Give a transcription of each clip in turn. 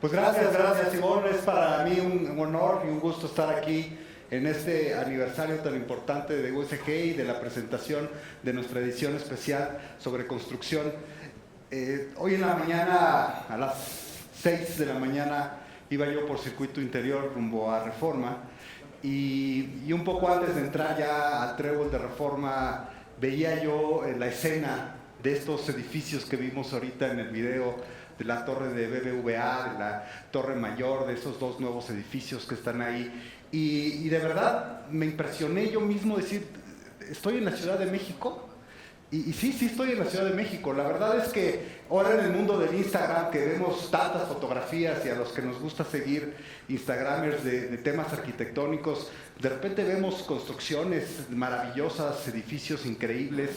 Pues gracias Simón, es para mí un honor y un gusto estar aquí en este aniversario tan importante de USG y de la presentación de nuestra edición especial sobre construcción. Hoy en la mañana, a las 6 de la mañana, iba yo por circuito interior rumbo a Reforma y un poco antes de entrar ya al trébol de Reforma veía yo la escena de estos edificios que vimos ahorita en el video, de la torre de BBVA, de la torre mayor, de esos dos nuevos edificios que están ahí. Y de verdad me impresioné yo mismo decir, ¿estoy en la Ciudad de México? Y sí estoy en la Ciudad de México. La verdad es que ahora en el mundo del Instagram, que vemos tantas fotografías y a los que nos gusta seguir Instagramers de temas arquitectónicos, de repente vemos construcciones maravillosas, edificios increíbles.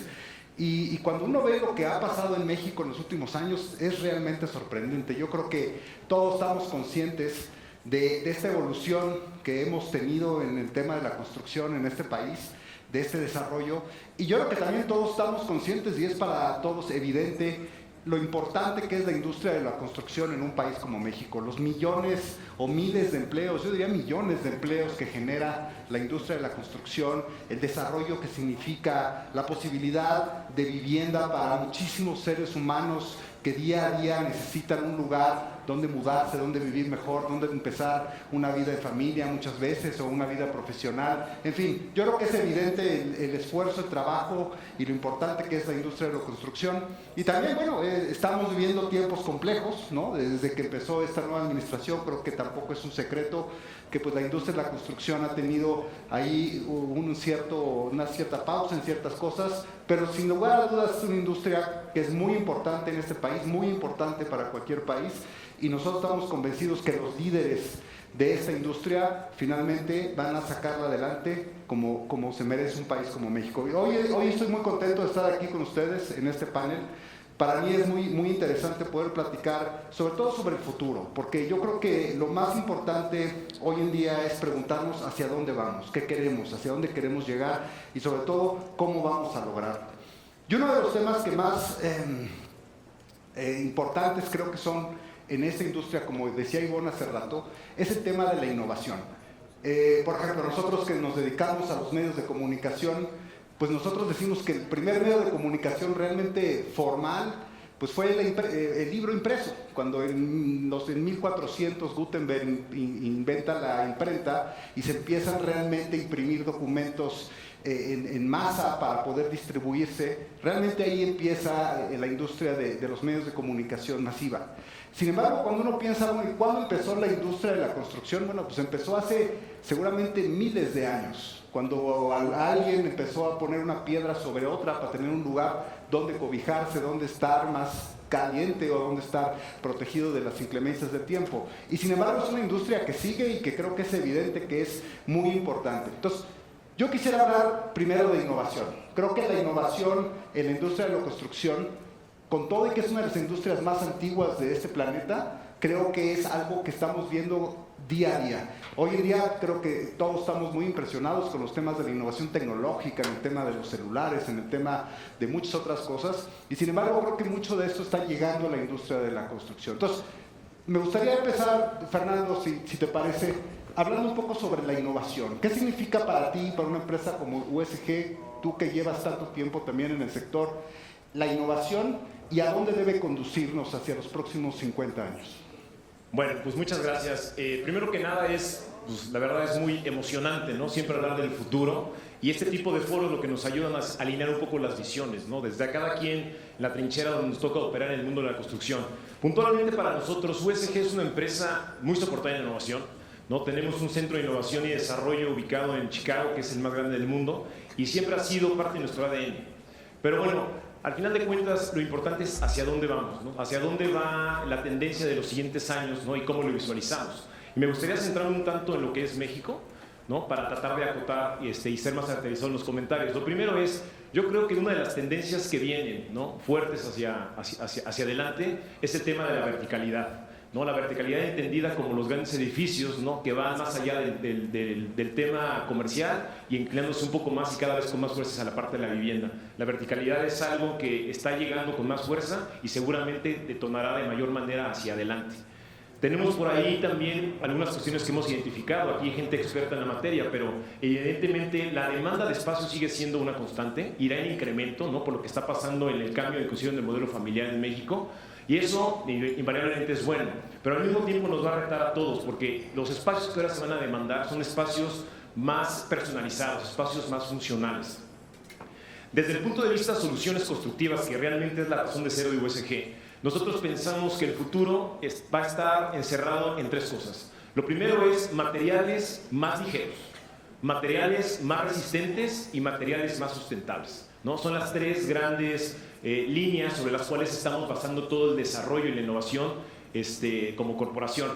Y cuando uno ve lo que ha pasado en México en los últimos años, es realmente sorprendente. Yo creo que todos estamos conscientes de esta evolución que hemos tenido en el tema de la construcción en este país, de este desarrollo. Y yo creo que también todos estamos conscientes, y es para todos evidente, lo importante que es la industria de la construcción en un país como México. Los millones o miles de empleos, yo diría millones de empleos que genera la industria de la construcción, el desarrollo que significa la posibilidad de vivienda para muchísimos seres humanos que día a día necesitan un lugar donde mudarse, donde vivir mejor, donde empezar una vida de familia muchas veces o una vida profesional. En fin, yo creo que es evidente el esfuerzo, el trabajo y lo importante que es la industria de la construcción. Y también, bueno, estamos viviendo tiempos complejos, ¿no? Desde que empezó esta nueva administración, creo que tampoco es un secreto que pues la industria de la construcción ha tenido ahí una cierta pausa en ciertas cosas, pero sin lugar a dudas es una industria que es muy importante en este país, muy importante para cualquier país, y nosotros estamos convencidos que los líderes de esta industria finalmente van a sacarla adelante como se merece un país como México. Y hoy estoy muy contento de estar aquí con ustedes en este panel. Para mí es muy interesante poder platicar sobre todo sobre el futuro, porque yo creo que lo más importante hoy en día es preguntarnos hacia dónde vamos, qué queremos, hacia dónde queremos llegar y sobre todo cómo vamos a lograrlo. Y uno de los temas que más importantes creo que son en esta industria, como decía Ivonne hace rato, es el tema de la innovación. Por ejemplo, nosotros que nos dedicamos a los medios de comunicación, pues nosotros decimos que el primer medio de comunicación realmente formal pues fue el libro impreso, cuando en 1400 Gutenberg inventa la imprenta y se empiezan realmente a imprimir documentos en masa para poder distribuirse. Realmente ahí empieza la industria de los medios de comunicación masiva. Sin embargo, cuando uno piensa, bueno, ¿cuándo empezó la industria de la construcción? Bueno, pues empezó hace seguramente miles de años, cuando alguien empezó a poner una piedra sobre otra para tener un lugar donde cobijarse, donde estar más caliente o donde estar protegido de las inclemencias del tiempo. Y sin embargo es una industria que sigue y que creo que es evidente que es muy importante. Entonces, yo quisiera hablar primero de innovación. Creo que la innovación en la industria de la construcción, con todo y que es una de las industrias más antiguas de este planeta, creo que es algo que estamos viendo día a día. Hoy en día creo que todos estamos muy impresionados con los temas de la innovación tecnológica, en el tema de los celulares, en el tema de muchas otras cosas, y sin embargo creo que mucho de esto está llegando a la industria de la construcción. Entonces, me gustaría empezar, Fernando, si te parece, hablando un poco sobre la innovación. ¿Qué significa para ti, para una empresa como USG, tú que llevas tanto tiempo también en el sector, la innovación y a dónde debe conducirnos hacia los próximos 50 años? Bueno, pues muchas gracias. Primero que nada pues, la verdad es muy emocionante, ¿no? Siempre hablar del futuro, y este tipo de foros lo que nos ayudan a alinear un poco las visiones, ¿no? Desde a cada quien la trinchera donde nos toca operar en el mundo de la construcción. Puntualmente para nosotros, USG es una empresa muy soportada en innovación, ¿no? Tenemos un centro de innovación y desarrollo ubicado en Chicago, que es el más grande del mundo, y siempre ha sido parte de nuestro ADN. Pero bueno, al final de cuentas, lo importante es hacia dónde vamos, ¿no? Hacia dónde va la tendencia de los siguientes años, ¿no? Y cómo lo visualizamos. Y me gustaría centrarme un tanto en lo que es México, ¿no? Para tratar de acotar y ser más aterrizado en los comentarios. Lo primero es, yo creo que una de las tendencias que vienen, ¿no? Fuertes hacia adelante es el tema de la verticalidad, ¿no? La verticalidad entendida como los grandes edificios, ¿no? Que van más allá del tema comercial y inclinándose un poco más y cada vez con más fuerzas a la parte de la vivienda. La verticalidad es algo que está llegando con más fuerza y seguramente detonará de mayor manera hacia adelante. Tenemos por ahí también algunas cuestiones que hemos identificado. Aquí hay gente experta en la materia, pero evidentemente la demanda de espacio sigue siendo una constante, irá en incremento, ¿no? Por lo que está pasando en el cambio de inclusión del modelo familiar en México. Y eso invariablemente es bueno, pero al mismo tiempo nos va a retar a todos, porque los espacios que ahora se van a demandar son espacios más personalizados, espacios más funcionales. Desde el punto de vista de soluciones constructivas, que realmente es la razón de ser de USG, nosotros pensamos que el futuro va a estar encerrado en tres cosas. Lo primero es materiales más ligeros, materiales más resistentes y materiales más sustentables, ¿no? Son las tres grandes líneas sobre las cuales estamos basando todo el desarrollo y la innovación como corporación.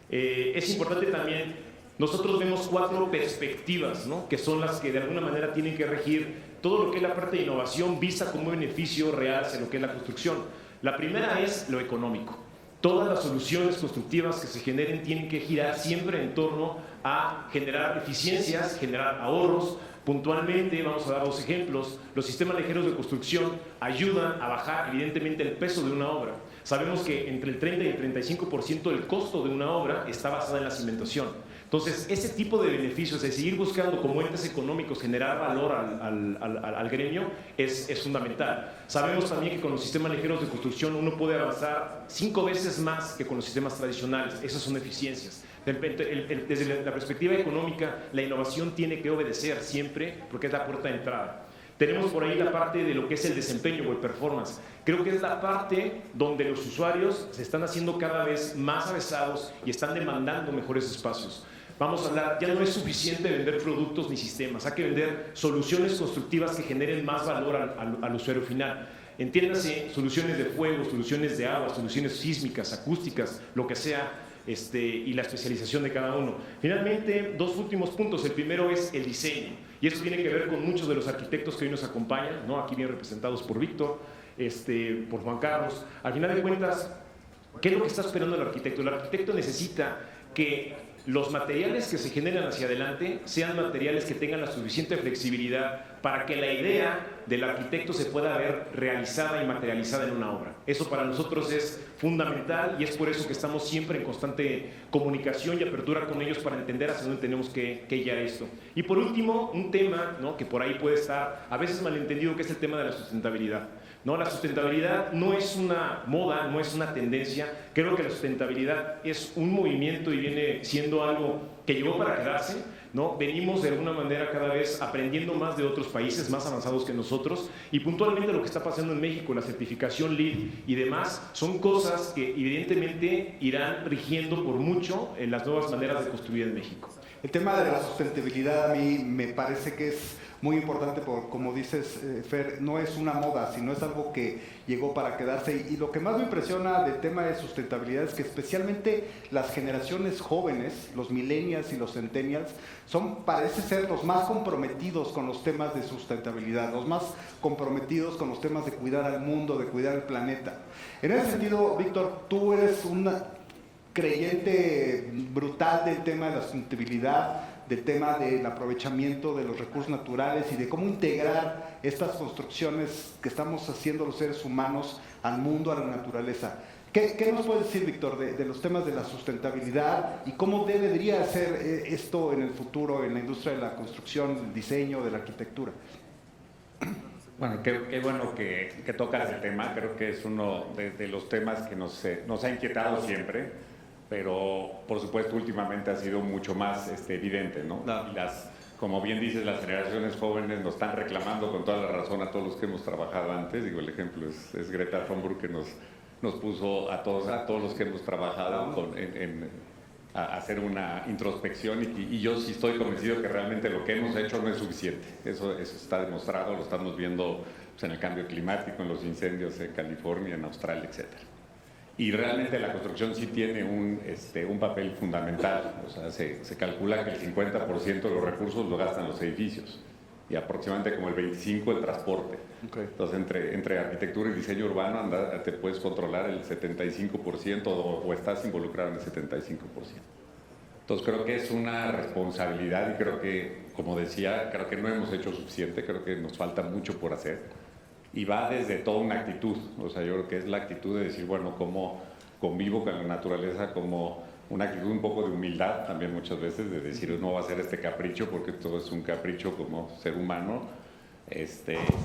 Es importante también, nosotros vemos 4 perspectivas, ¿no? Que son las que de alguna manera tienen que regir todo lo que es la parte de innovación vista como un beneficio real hacia lo que es la construcción. La primera es lo económico. Todas las soluciones constructivas que se generen tienen que girar siempre en torno a generar eficiencias, generar ahorros. Puntualmente, vamos a dar 2 ejemplos, los sistemas ligeros de construcción ayudan a bajar evidentemente el peso de una obra. Sabemos que entre el 30 y el 35% del costo de una obra está basada en la cimentación. Entonces, ese tipo de beneficios, de seguir buscando como entes económicos generar valor al gremio, es fundamental. Sabemos también que con los sistemas ligeros de construcción uno puede avanzar 5 veces más que con los sistemas tradicionales. Esas son eficiencias. Desde la perspectiva económica, la innovación tiene que obedecer siempre porque es la puerta de entrada. Tenemos por ahí la parte de lo que es el desempeño o el performance. Creo que es la parte donde los usuarios se están haciendo cada vez más avesados y están demandando mejores espacios. Vamos a hablar, ya no es suficiente vender productos ni sistemas, hay que vender soluciones constructivas que generen más valor al usuario final. Entiéndase, soluciones de fuego, soluciones de agua, soluciones sísmicas, acústicas, lo que sea, y la especialización de cada uno. Finalmente, 2 últimos puntos. El primero es el diseño, y esto tiene que ver con muchos de los arquitectos que hoy nos acompañan, ¿no? Aquí bien representados por Víctor, por Juan Carlos. Al final de cuentas, ¿qué es lo que está esperando el arquitecto? El arquitecto necesita que los materiales que se generan hacia adelante sean materiales que tengan la suficiente flexibilidad para que la idea del arquitecto se pueda ver realizada y materializada en una obra. Eso para nosotros es fundamental y es por eso que estamos siempre en constante comunicación y apertura con ellos para entender hacia dónde tenemos que guiar esto. Y por último, un tema, ¿no?, que por ahí puede estar a veces malentendido, que es el tema de la sustentabilidad. No, la sustentabilidad no es una moda, no es una tendencia. Creo que la sustentabilidad es un movimiento y viene siendo algo que llegó para quedarse, ¿no? Venimos de alguna manera cada vez aprendiendo más de otros países más avanzados que nosotros, y puntualmente lo que está pasando en México, la certificación LEED y demás, son cosas que evidentemente irán rigiendo por mucho en las nuevas maneras de construir en México. El tema de la sustentabilidad a mí me parece que es muy importante, porque como dices, Fer, no es una moda, sino es algo que llegó para quedarse. Y lo que más me impresiona del tema de sustentabilidad es que especialmente las generaciones jóvenes, los millennials y los centennials, parece ser los más comprometidos con los temas de sustentabilidad, los más comprometidos con los temas de cuidar al mundo, de cuidar el planeta. En ese sentido, Víctor, tú eres un creyente brutal del tema de la sustentabilidad, del tema del aprovechamiento de los recursos naturales y de cómo integrar estas construcciones que estamos haciendo los seres humanos al mundo, a la naturaleza. ¿Qué nos puedes decir, Víctor, de los temas de la sustentabilidad y cómo debería ser esto en el futuro en la industria de la construcción, del diseño, de la arquitectura? Bueno, qué bueno que tocas el tema. Creo que es uno de los temas que nos ha inquietado siempre, pero por supuesto últimamente ha sido mucho más evidente, ¿no? Claro. Y como bien dices, las generaciones jóvenes nos están reclamando con toda la razón a todos los que hemos trabajado antes. Digo, el ejemplo es Greta Thunberg, que nos puso a todos los que hemos trabajado a hacer una introspección, y yo sí estoy convencido que realmente lo que hemos hecho no es suficiente. Eso está demostrado, lo estamos viendo pues, en el cambio climático, en los incendios en California, en Australia, etcétera. Y realmente la construcción sí tiene un papel fundamental. O sea, se calcula que el 50% de los recursos lo gastan los edificios y aproximadamente como el 25% el transporte. Okay. Entonces, entre arquitectura y diseño urbano te puedes controlar el 75% o estás involucrado en el 75%. Entonces, creo que es una responsabilidad y creo que, como decía, creo que no hemos hecho suficiente, creo que nos falta mucho por hacer. Y va desde toda una actitud, o sea, yo creo que es la actitud de decir, bueno, ¿cómo convivo con la naturaleza como una actitud un poco de humildad también muchas veces, de decir no va a ser este capricho porque todo es un capricho como ser humano.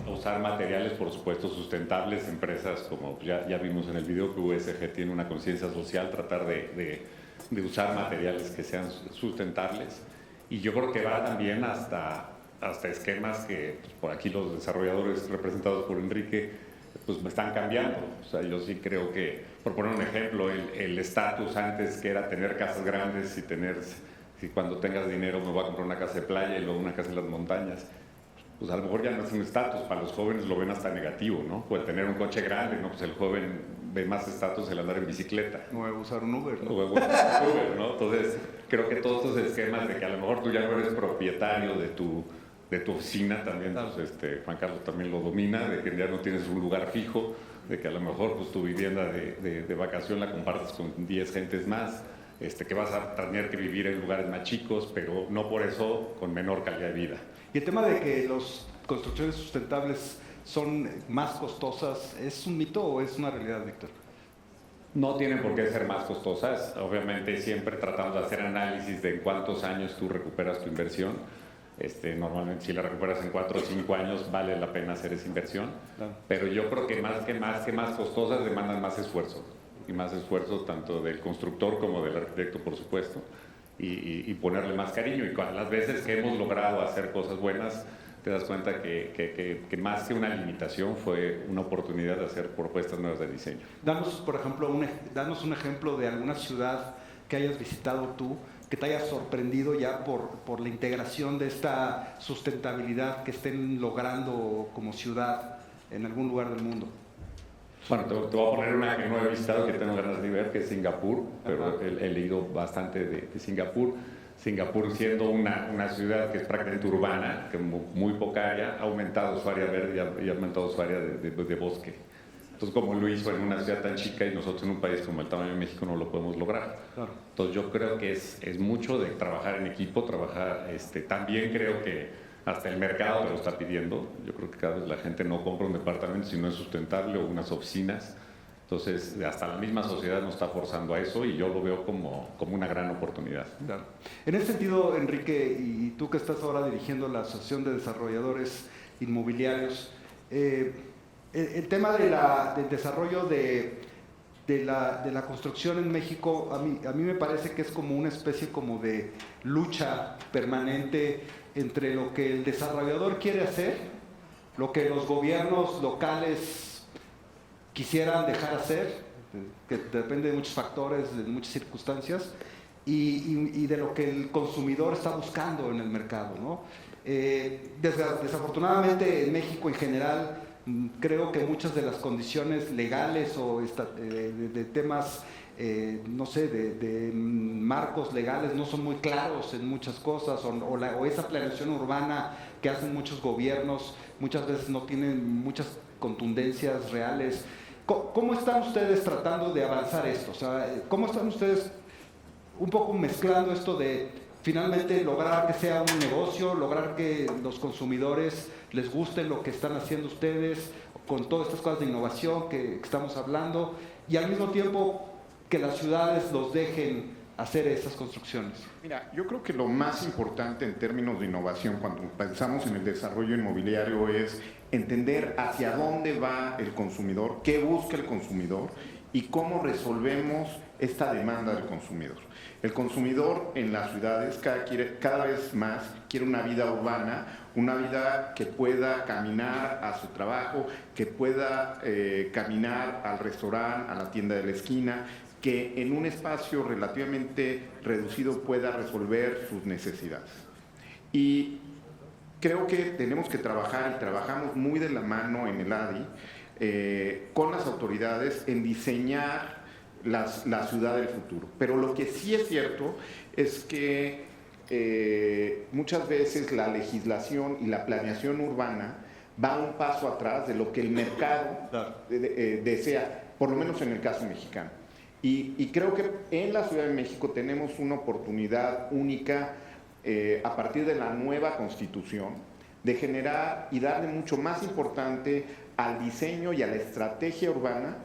Usar materiales, por supuesto, sustentables, empresas como ya vimos en el video que USG tiene una conciencia social, tratar de usar materiales que sean sustentables. Y yo creo que va también hasta esquemas que pues, por aquí los desarrolladores representados por Enrique pues me están cambiando. O sea, yo sí creo que, por poner un ejemplo, el estatus antes que era tener casas grandes y si cuando tengas dinero me voy a comprar una casa de playa y luego una casa en las montañas, pues a lo mejor ya no es un estatus, para los jóvenes lo ven hasta negativo, ¿no? Pues tener un coche grande, ¿no? Pues el joven ve más estatus el andar en bicicleta. No voy a usar un Uber, ¿no? O usar un Uber, ¿no? Entonces, creo que todos estos esquemas de que a lo mejor tú ya no eres propietario de tu oficina también, pues, Juan Carlos también lo domina, de que ya no tienes un lugar fijo, de que a lo mejor pues, tu vivienda de vacación la compartes con 10 gentes más, que vas a tener que vivir en lugares más chicos, pero no por eso con menor calidad de vida. Y el tema de que las construcciones sustentables son más costosas, ¿es un mito o es una realidad, Víctor? No tienen por qué ser más costosas, obviamente siempre tratamos de hacer análisis de en cuántos años tú recuperas tu inversión. Normalmente si la recuperas en 4 o 5 años vale la pena hacer esa inversión, claro. Pero yo creo que más costosas demandan más esfuerzo, y más esfuerzo tanto del constructor como del arquitecto, por supuesto, y ponerle más cariño. Y las veces que hemos logrado hacer cosas buenas, te das cuenta que más que una limitación fue una oportunidad de hacer propuestas nuevas de diseño. Danos, por ejemplo, danos un ejemplo de alguna ciudad que hayas visitado tú, que te haya sorprendido ya por la integración de esta sustentabilidad que estén logrando como ciudad en algún lugar del mundo. Bueno, te voy a poner una que no he visitado, que tengo ganas de ver, que es Singapur, pero he leído bastante de Singapur. Singapur, siendo una ciudad que es prácticamente urbana, que muy poca área, ha aumentado su área verde y ha aumentado su área de bosque. Entonces, como lo hizo en una ciudad tan chica y nosotros en un país como el tamaño de México no lo podemos lograr. Claro. Entonces, yo creo que es mucho de trabajar en equipo, también creo que hasta el mercado te lo está pidiendo. Yo creo que cada vez la gente no compra un departamento si no es sustentable o unas oficinas. Entonces, hasta la misma sociedad nos está forzando a eso y yo lo veo como una gran oportunidad. Claro. En ese sentido, Enrique, y tú que estás ahora dirigiendo la Asociación de Desarrolladores Inmobiliarios, el tema del desarrollo de la construcción en México, a mí me parece que es como una especie como de lucha permanente entre lo que el desarrollador quiere hacer, lo que los gobiernos locales quisieran dejar hacer, que depende de muchos factores, de muchas circunstancias, y de lo que el consumidor está buscando en el mercado, ¿no? Desafortunadamente en México en general, creo que muchas de las condiciones legales o de temas, no sé, de marcos legales no son muy claros en muchas cosas, o esa planeación urbana que hacen muchos gobiernos muchas veces no tienen muchas contundencias reales. ¿Cómo están ustedes tratando de avanzar esto? O sea, ¿cómo están ustedes un poco mezclando esto de finalmente lograr que sea un negocio, lograr que los consumidores les guste lo que están haciendo ustedes con todas estas cosas de innovación que estamos hablando, y al mismo tiempo que las ciudades los dejen hacer esas construcciones? Mira, yo creo que lo más importante en términos de innovación cuando pensamos en el desarrollo inmobiliario es entender hacia dónde va el consumidor, qué busca el consumidor y cómo resolvemos esta demanda del consumidor. El consumidor en las ciudades cada vez más quiere una vida urbana, una vida que pueda caminar a su trabajo, que pueda caminar al restaurante, a la tienda de la esquina, que en un espacio relativamente reducido pueda resolver sus necesidades. Y creo que tenemos que trabajar, y trabajamos muy de la mano en el ADI, con las autoridades en diseñar la ciudad del futuro. Pero lo que sí es cierto es que muchas veces la legislación y la planeación urbana va un paso atrás de lo que el mercado desea, por lo menos en el caso mexicano. Y creo que en la Ciudad de México tenemos una oportunidad única a partir de la nueva Constitución de generar y darle mucho más importante al diseño y a la estrategia urbana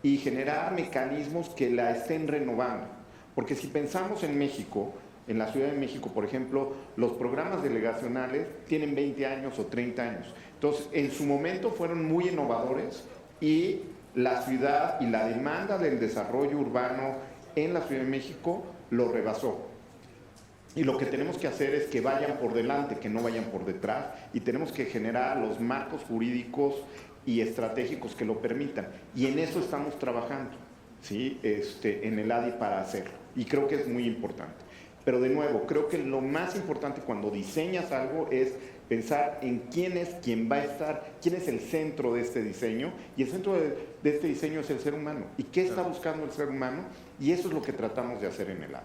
y generar mecanismos que la estén renovando. Porque si pensamos en México, en la Ciudad de México, por ejemplo, los programas delegacionales tienen 20 años o 30 años. Entonces, en su momento fueron muy innovadores y la ciudad y la demanda del desarrollo urbano en la Ciudad de México lo rebasó. Y lo que tenemos que hacer es que vayan por delante, que no vayan por detrás, y tenemos que generar los marcos jurídicos y estratégicos que lo permitan. Y en eso estamos trabajando, ¿sí? En el ADI para hacerlo. Y creo que es muy importante. Pero de nuevo, creo que lo más importante cuando diseñas algo es pensar en quién es quien va a estar, quién es el centro de este diseño, y el centro de este diseño es el ser humano. ¿Y qué está buscando el ser humano? Y eso es lo que tratamos de hacer en el ADI.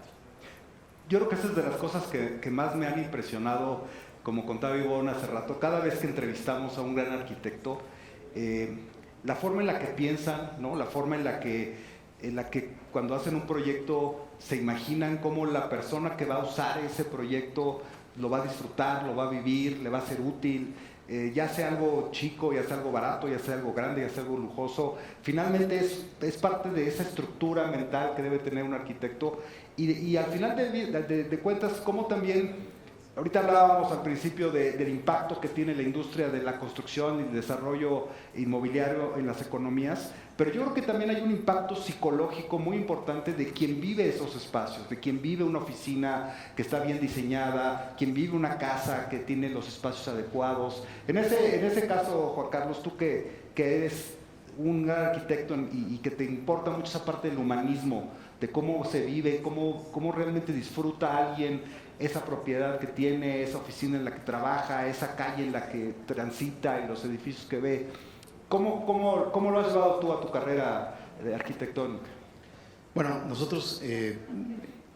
Yo creo que esa es de las cosas que más me han impresionado, como contaba Ivonne hace rato, cada vez que entrevistamos a un gran arquitecto, la forma en la que piensan, ¿no? La forma en la que cuando hacen un proyecto se imaginan cómo la persona que va a usar ese proyecto lo va a disfrutar, lo va a vivir, le va a ser útil, ya sea algo chico, ya sea algo barato, ya sea algo grande, ya sea algo lujoso. Finalmente es parte de esa estructura mental que debe tener un arquitecto y al final de cuentas, como también, ahorita hablábamos al principio del impacto que tiene la industria de la construcción y el desarrollo inmobiliario en las economías, pero yo creo que también hay un impacto psicológico muy importante de quien vive esos espacios, de quien vive una oficina que está bien diseñada, quien vive una casa que tiene los espacios adecuados. En ese caso, Juan Carlos, tú que eres un gran arquitecto y que te importa mucho esa parte del humanismo, de cómo se vive, cómo realmente disfruta alguien esa propiedad que tiene, esa oficina en la que trabaja, esa calle en la que transita y los edificios que ve. ¿Cómo lo has llevado tú a tu carrera arquitectónica? Bueno, nosotros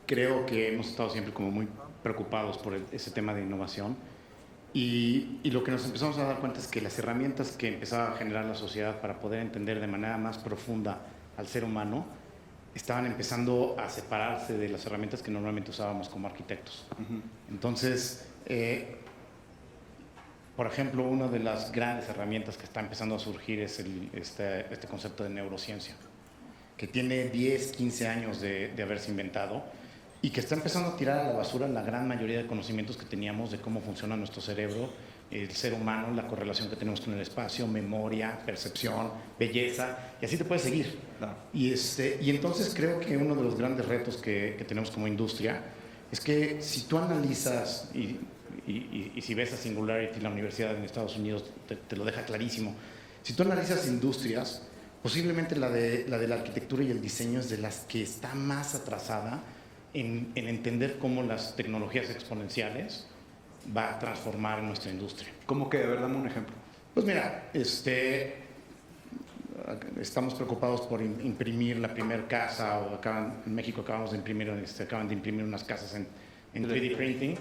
creo que hemos estado siempre como muy preocupados por ese tema de innovación y lo que nos empezamos a dar cuenta es que las herramientas que empezaba a generar la sociedad para poder entender de manera más profunda al ser humano estaban empezando a separarse de las herramientas que normalmente usábamos como arquitectos. Entonces, por ejemplo, una de las grandes herramientas que está empezando a surgir es este concepto de neurociencia, que tiene 10, 15 años de haberse inventado y que está empezando a tirar a la basura la gran mayoría de conocimientos que teníamos de cómo funciona nuestro cerebro, el ser humano, la correlación que tenemos con el espacio, memoria, percepción, belleza, y así te puedes seguir. Claro. Y entonces creo que uno de los grandes retos que tenemos como industria es que si tú analizas, y si ves a Singularity, la universidad en Estados Unidos te lo deja clarísimo, si tú analizas industrias, posiblemente la de la arquitectura y el diseño es de las que está más atrasada en entender cómo las tecnologías exponenciales va a transformar nuestra industria. ¿Cómo que? A ver, dame un ejemplo. Pues mira, estamos preocupados por imprimir la primera casa, o en México acaban de imprimir unas casas en 3D printing,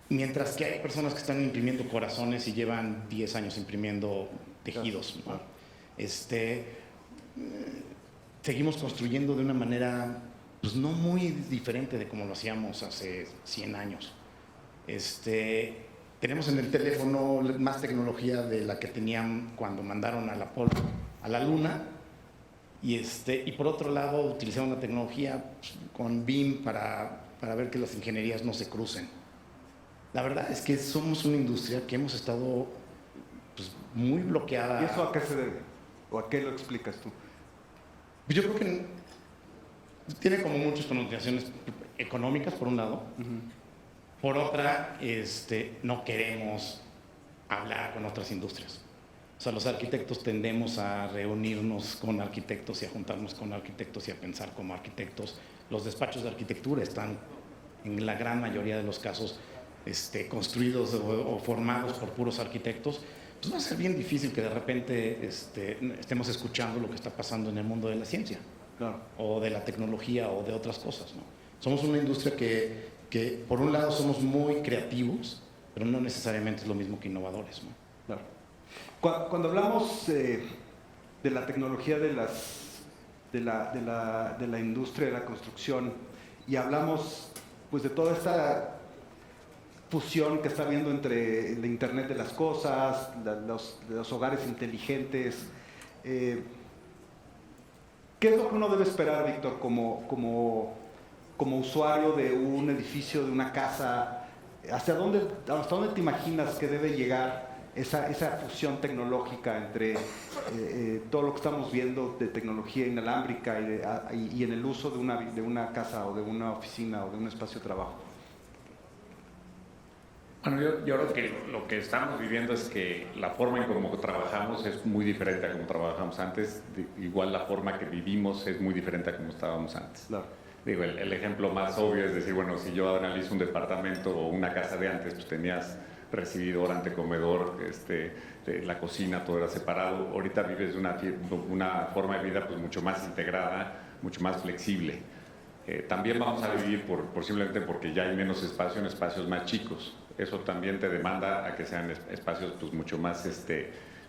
mientras que hay personas que están imprimiendo corazones y llevan 10 años imprimiendo tejidos, ¿no? Seguimos construyendo de una manera pues no muy diferente de como lo hacíamos hace 100 años. Tenemos en el teléfono más tecnología de la que tenían cuando mandaron al Apolo a la Luna y por otro lado utilizamos una tecnología con BIM para ver que las ingenierías no se crucen. La verdad es que somos una industria que hemos estado pues, muy bloqueada. ¿Y eso a qué se debe? ¿O a qué lo explicas tú? Yo creo que tiene como muchas connotaciones económicas por un lado. Por otra, no queremos hablar con otras industrias. O sea, los arquitectos tendemos a reunirnos con arquitectos y a juntarnos con arquitectos y a pensar como arquitectos. Los despachos de arquitectura están, en la gran mayoría de los casos, construidos o formados por puros arquitectos. Pues va a ser bien difícil que de repente estemos escuchando lo que está pasando en el mundo de la ciencia, Claro. o de la tecnología o de otras cosas, ¿no? Somos una industria que por un lado somos muy creativos, pero no necesariamente es lo mismo que innovadores, ¿no? Claro. Cuando hablamos de la tecnología de la industria de la construcción y hablamos pues de toda esta fusión que está habiendo entre el Internet de las cosas, los hogares inteligentes, ¿Qué es lo que uno debe esperar, Víctor, como usuario de un edificio, de una casa? ¿Hasta dónde te imaginas que debe llegar esa fusión tecnológica entre todo lo que estamos viendo de tecnología inalámbrica y en el uso de una casa o de una oficina o de un espacio de trabajo? Bueno, yo creo que lo que estamos viviendo es que la forma en cómo trabajamos es muy diferente a como trabajábamos antes. Igual la forma que vivimos es muy diferente a como estábamos antes. Claro. Digo, el ejemplo más obvio es decir, bueno, si yo analizo un departamento o una casa de antes, pues tenías recibidor, antecomedor, la cocina, todo era separado. Ahorita vives una forma de vida pues mucho más integrada, mucho más flexible. También vamos a vivir simplemente porque ya hay menos espacio en espacios más chicos. Eso también te demanda a que sean espacios pues mucho más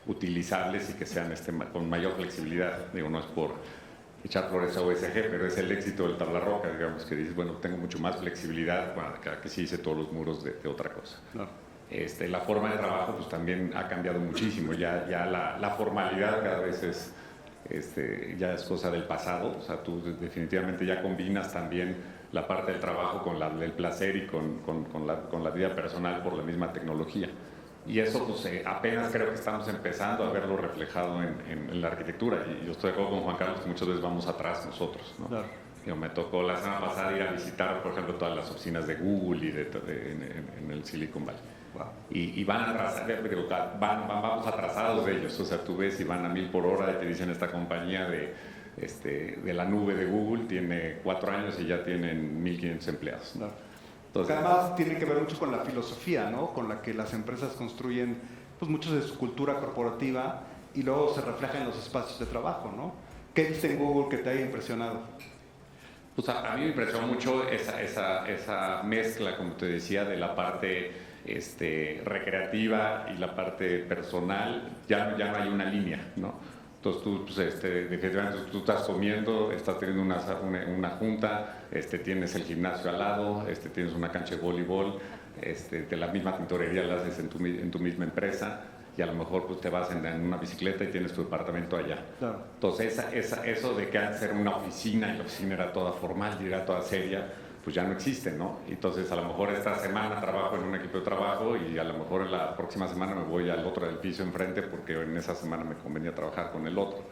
utilizables y que sean con mayor flexibilidad. Digo, no es por echar flores a OSG, pero es el éxito del tabla roca, digamos, que dices, bueno, tengo mucho más flexibilidad, bueno, que sí hice todos los muros de otra cosa. No. La forma de trabajo pues también ha cambiado muchísimo, ya la formalidad cada vez ya es cosa del pasado, o sea, tú definitivamente ya combinas también la parte del trabajo con la del placer y con la vida personal por la misma tecnología. Y eso pues apenas creo que estamos empezando a verlo reflejado en la arquitectura. Y yo estoy de acuerdo con Juan Carlos que muchas veces vamos atrás nosotros, ¿no? Claro. Me tocó la semana pasada ir a visitar, por ejemplo, todas las oficinas de Google y en el Silicon Valley. Wow. Y van atrasados, vamos atrasados de ellos. O sea, tú ves y van a 1000 por hora y te dicen esta compañía de la nube de Google tiene 4 años y ya tienen 1500 empleados. Claro. Entonces, además tiene que ver mucho con la filosofía, ¿no? Con la que las empresas construyen pues mucho de su cultura corporativa y luego se refleja en los espacios de trabajo, ¿no? ¿Qué viste en Google que te haya impresionado? Pues a mí me impresionó mucho esa mezcla, como te decía, de la parte recreativa y la parte personal. Ya no hay una línea, ¿no? Entonces tú, pues, definitivamente tú estás comiendo, estás teniendo una junta, tienes el gimnasio al lado, tienes una cancha de voleibol, de la misma tintorería la haces en tu misma empresa y a lo mejor pues, te vas en una bicicleta y tienes tu departamento allá. Claro. Entonces eso de que antes era una oficina y la oficina era toda formal y era toda seria, pues ya no existe, ¿no? Entonces a lo mejor esta semana trabajo en un equipo de trabajo y a lo mejor en la próxima semana me voy al otro edificio enfrente porque en esa semana me convenía trabajar con el otro.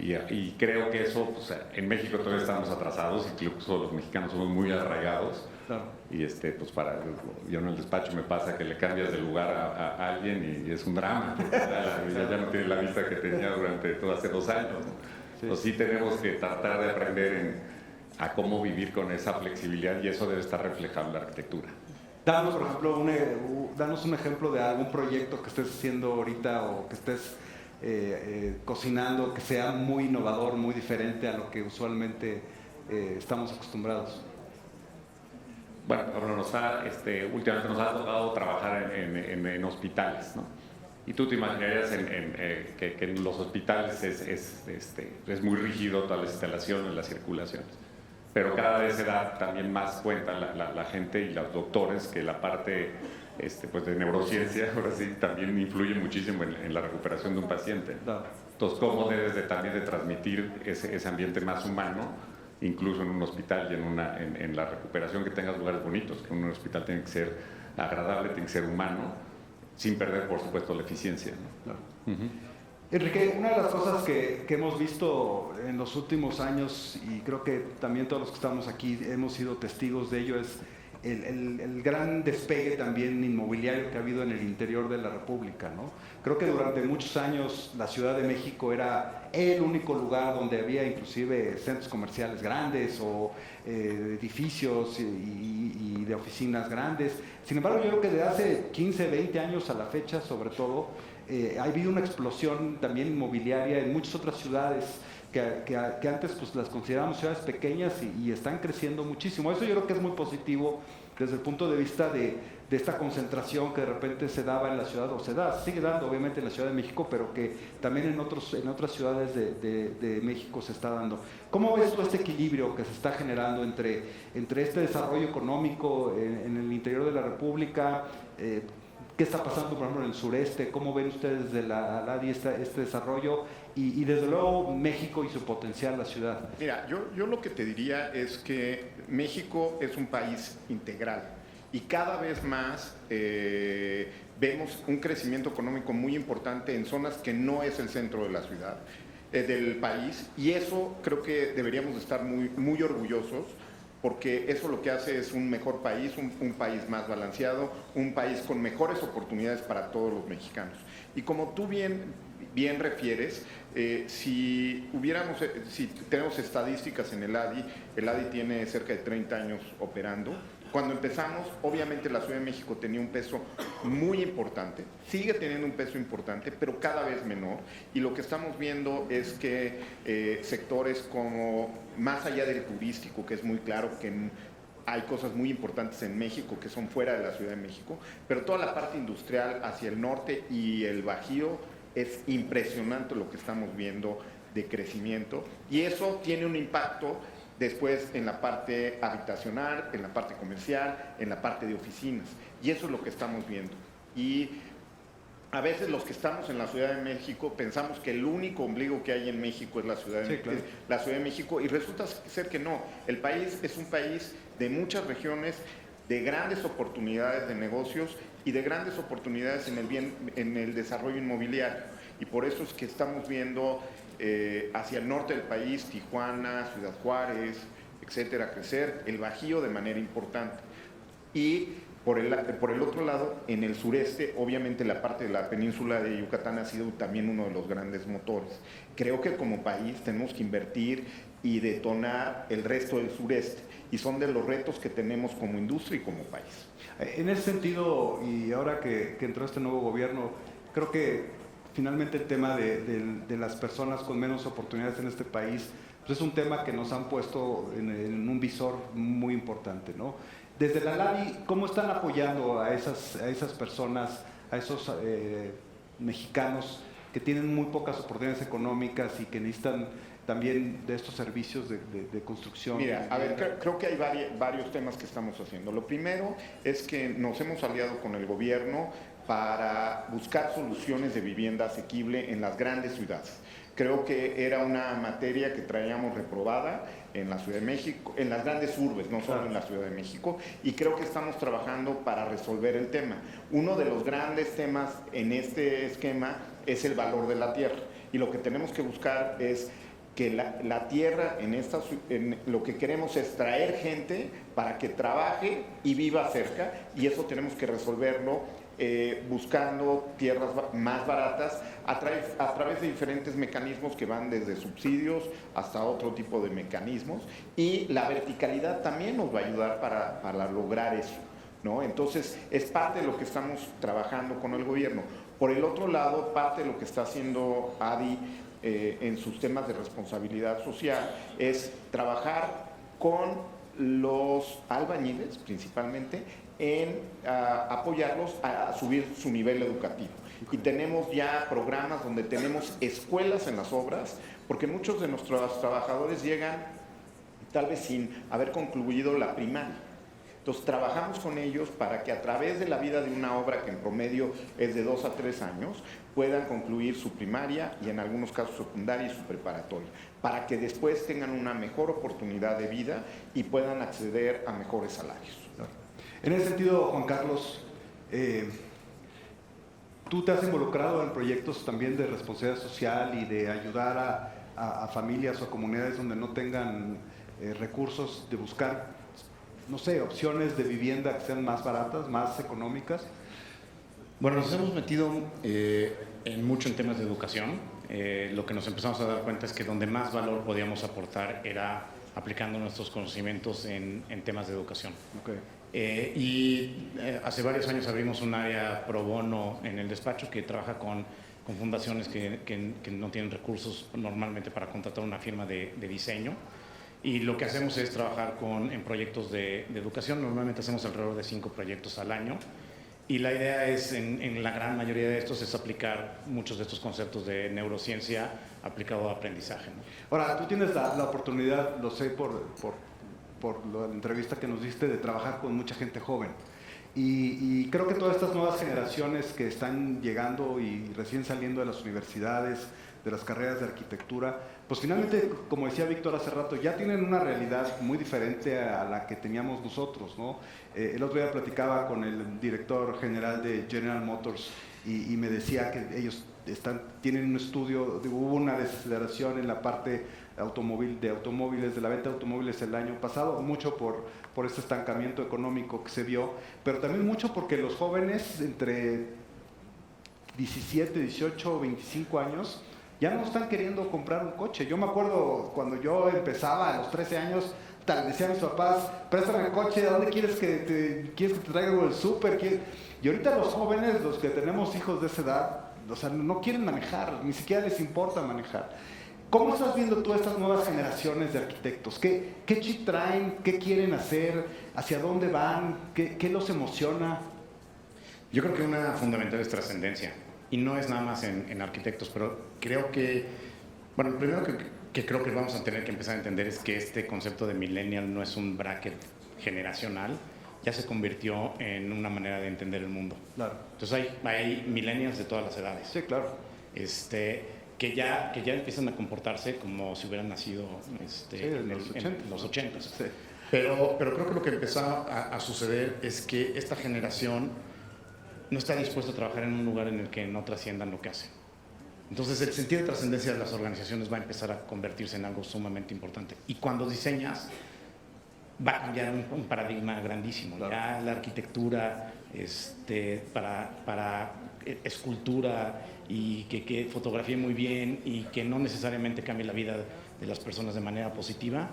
Y creo que eso, pues, en México todavía estamos atrasados, incluso los mexicanos somos muy arraigados. Claro. Y pues yo en el despacho me pasa que le cambias de lugar a alguien y es un drama, porque ya no tiene la vista que tenía durante hace 2 años, ¿no? Sí. Entonces sí tenemos que tratar de aprender a cómo vivir con esa flexibilidad y eso debe estar reflejado en la arquitectura. Danos, por ejemplo, danos un ejemplo de algún proyecto que estés haciendo ahorita o que estés cocinando que sea muy innovador, muy diferente a lo que usualmente estamos acostumbrados. Bueno, últimamente nos ha tocado trabajar en hospitales, ¿no? Y tú te imaginarías que en los hospitales es muy rígido todas las instalaciones, las circulaciones. Pero cada vez se da también más cuenta la gente y los doctores que la parte pues de neurociencia ahora sí también influye muchísimo en la recuperación de un paciente. Entonces, ¿cómo debes también de transmitir ese ambiente más humano, incluso en un hospital y en la recuperación, que tengas lugares bonitos? Que un hospital tiene que ser agradable, tiene que ser humano, sin perder, por supuesto, la eficiencia, ¿no? Claro. Enrique, una de las cosas que hemos visto en los últimos años, y creo que también todos los que estamos aquí hemos sido testigos de ello, es el gran despegue también inmobiliario que ha habido en el interior de la República, ¿no? Creo que durante muchos años la Ciudad de México era el único lugar donde había inclusive centros comerciales grandes o edificios y de oficinas grandes. Sin embargo, yo creo que desde hace 15, 20 años a la fecha, sobre todo, ha habido una explosión también inmobiliaria en muchas otras ciudades que antes pues, las considerábamos ciudades pequeñas y están creciendo muchísimo. Eso yo creo que es muy positivo desde el punto de vista de esta concentración que de repente se daba en la ciudad, o sigue dando obviamente en la Ciudad de México, pero que también en otras ciudades de México se está dando. ¿Cómo ves tú este equilibrio que se está generando entre este desarrollo económico en el interior de la República? ¿Qué está pasando, por ejemplo, en el sureste? ¿Cómo ven ustedes desde la ADI este desarrollo? y desde luego México y su potencial, la ciudad. Mira, yo lo que te diría es que México es un país integral y cada vez más vemos un crecimiento económico muy importante en zonas que no es el centro de la ciudad, del país, y eso creo que deberíamos estar muy, muy orgullosos, porque eso lo que hace es un mejor país, un país más balanceado, un país con mejores oportunidades para todos los mexicanos. Y como tú bien refieres, si tenemos estadísticas en el ADI tiene cerca de 30 años operando. Cuando empezamos, obviamente la Ciudad de México tenía un peso muy importante, sigue teniendo un peso importante, pero cada vez menor. Y lo que estamos viendo es que sectores como, más allá del turístico, que es muy claro que hay cosas muy importantes en México que son fuera de la Ciudad de México, pero toda la parte industrial hacia el norte y el Bajío es impresionante lo que estamos viendo de crecimiento, y eso tiene un impacto después en la parte habitacional, en la parte comercial, en la parte de oficinas, y eso es lo que estamos viendo. Y a veces los que estamos en la Ciudad de México pensamos que el único ombligo que hay en México es la Ciudad de México, y resulta ser que no. El país es un país de muchas regiones, de grandes oportunidades de negocios y de grandes oportunidades en el desarrollo inmobiliario. Y por eso es que estamos viendo hacia el norte del país, Tijuana, Ciudad Juárez, etcétera, crecer, el Bajío de manera importante. Y por el otro lado, en el sureste, obviamente la parte de la península de Yucatán ha sido también uno de los grandes motores. Creo que como país tenemos que invertir y detonar el resto del sureste, y son de los retos que tenemos como industria y como país. En ese sentido, y ahora que entró este nuevo gobierno, creo que finalmente el tema de las personas con menos oportunidades en este país, pues es un tema que nos han puesto en un visor muy importante, ¿no? Desde la LADI, ¿cómo están apoyando a esas personas, a esos mexicanos que tienen muy pocas oportunidades económicas y que necesitan también de estos servicios de construcción? Mira, a ver, creo que hay varios temas que estamos haciendo. Lo primero es que nos hemos aliado con el gobierno para buscar soluciones de vivienda asequible en las grandes ciudades. Creo que era una materia que traíamos reprobada en la Ciudad de México, en las grandes urbes, no solo en la Ciudad de México, y creo que estamos trabajando para resolver el tema. Uno de los grandes temas en este esquema es el valor de la tierra, y lo que tenemos que buscar es que la tierra, en lo que queremos es traer gente para que trabaje y viva cerca, y eso tenemos que resolverlo buscando tierras más baratas a través de diferentes mecanismos que van desde subsidios hasta otro tipo de mecanismos, y la verticalidad también nos va a ayudar para lograr eso, ¿no? Entonces es parte de lo que estamos trabajando con el gobierno. Por el otro lado, parte de lo que está haciendo ADI en sus temas de responsabilidad social es trabajar con los albañiles principalmente en apoyarlos a subir su nivel educativo. Y tenemos ya programas donde tenemos escuelas en las obras, porque muchos de nuestros trabajadores llegan tal vez sin haber concluido la primaria. Entonces trabajamos con ellos para que a través de la vida de una obra, que en promedio es de 2 a 3 años, puedan concluir su primaria y en algunos casos secundaria y su preparatoria, para que después tengan una mejor oportunidad de vida y puedan acceder a mejores salarios. En ese sentido, Juan Carlos, tú te has involucrado en proyectos también de responsabilidad social y de ayudar a familias o a comunidades donde no tengan recursos, de buscar, no sé, opciones de vivienda que sean más baratas, más económicas. Bueno, nos hemos metido mucho en temas de educación. Lo que nos empezamos a dar cuenta es que donde más valor podíamos aportar era aplicando nuestros conocimientos en temas de educación. Okay. Hace varios años abrimos un área pro bono en el despacho que trabaja con fundaciones que no tienen recursos normalmente para contratar una firma de diseño. Y lo que hacemos es trabajar en proyectos de educación. Normalmente hacemos alrededor de 5 proyectos al año. Y la idea es, en la gran mayoría de estos, es aplicar muchos de estos conceptos de neurociencia aplicado a aprendizaje, ¿no? Ahora, tú tienes la oportunidad, lo sé por la entrevista que nos diste, de trabajar con mucha gente joven. Y creo que todas estas nuevas generaciones que están llegando y recién saliendo de las universidades, de las carreras de arquitectura, pues finalmente, como decía Víctor hace rato, ya tienen una realidad muy diferente a la que teníamos nosotros, ¿no? El otro día platicaba con el director general de General Motors y me decía que ellos tienen un estudio, hubo una desaceleración en la parte de automóviles, de la venta de automóviles el año pasado, mucho por este estancamiento económico que se vio, pero también mucho porque los jóvenes entre 17, 18, 25 años ya no están queriendo comprar un coche. Yo me acuerdo cuando yo empezaba a los 13 años, decían mis papás, préstame el coche, ¿a dónde quieres que te traiga algo del súper? Y ahorita los jóvenes, los que tenemos hijos de esa edad, o sea, no quieren manejar, ni siquiera les importa manejar. ¿Cómo estás viendo tú estas nuevas generaciones de arquitectos? ¿Qué chip traen? ¿Qué quieren hacer? ¿Hacia dónde van? ¿Qué los emociona? Yo creo que una fundamental es trascendencia. Y no es nada más en arquitectos, pero creo que, bueno, lo primero que creo que vamos a tener que empezar a entender es que este concepto de millennial no es un bracket generacional, ya se convirtió en una manera de entender el mundo. Claro. Entonces hay millennials de todas las edades. Sí, claro. Que ya empiezan a comportarse como si hubieran nacido en los 80. Sí. Pero creo que lo que empezó a suceder es que esta generación no está dispuesta a trabajar en un lugar en el que no trasciendan lo que hacen. Entonces el sentido de trascendencia de las organizaciones va a empezar a convertirse en algo sumamente importante. Y cuando diseñas, va a cambiar un paradigma grandísimo. Claro. Ya la arquitectura para escultura y que fotografíe muy bien y que no necesariamente cambie la vida de las personas de manera positiva,